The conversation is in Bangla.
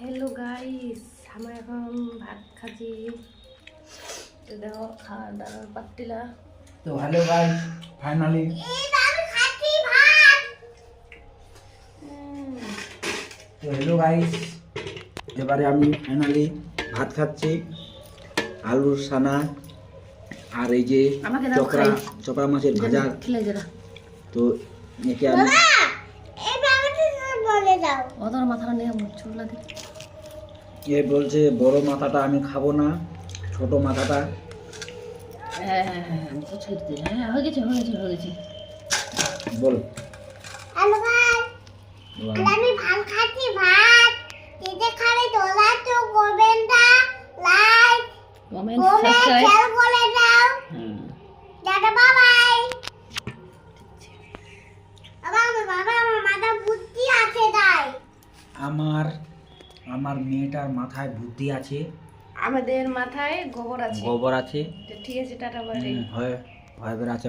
हेलो गाइस हम এখন ভাত খাচ্ছি তো দেখো খাওয়া দাওয়ার পাত্তিলা তো হ্যালো গাইস ফাইনালি আমি খাচ্ছি ভাত তো হ্যালো গাইস এবারে আমি ফাইনালি ভাত খাচ্ছি আলুর সানা আর এই যে চকরা মাছের ভাজা তো একে আমি এই বাবাটা বলে দাও ওদের মাথাটা নিয়ে চুল লাগে এ বলছে বড় মাথাটা আমি খাবো না ছোট মাথাটা আমি তো ছেড়ে দিই হ্যাঁ হয়ে গেছে বল হ্যালো গাইস আমি ভাত খাচ্ছি ভাত যেটা খাবে তোলা তো করবেন না লাইক কমেন্ট সাবস্ক্রাইব করে দাও টাটা বাই বাই বাবা আমার মাথা বুদ্ধি আছে তাই আমার মেয়েটার মাথায় বুদ্ধি আছে আমাদের মাথায় গোবর আছে তো ঠিক আছে টাটা বাই হয় আছে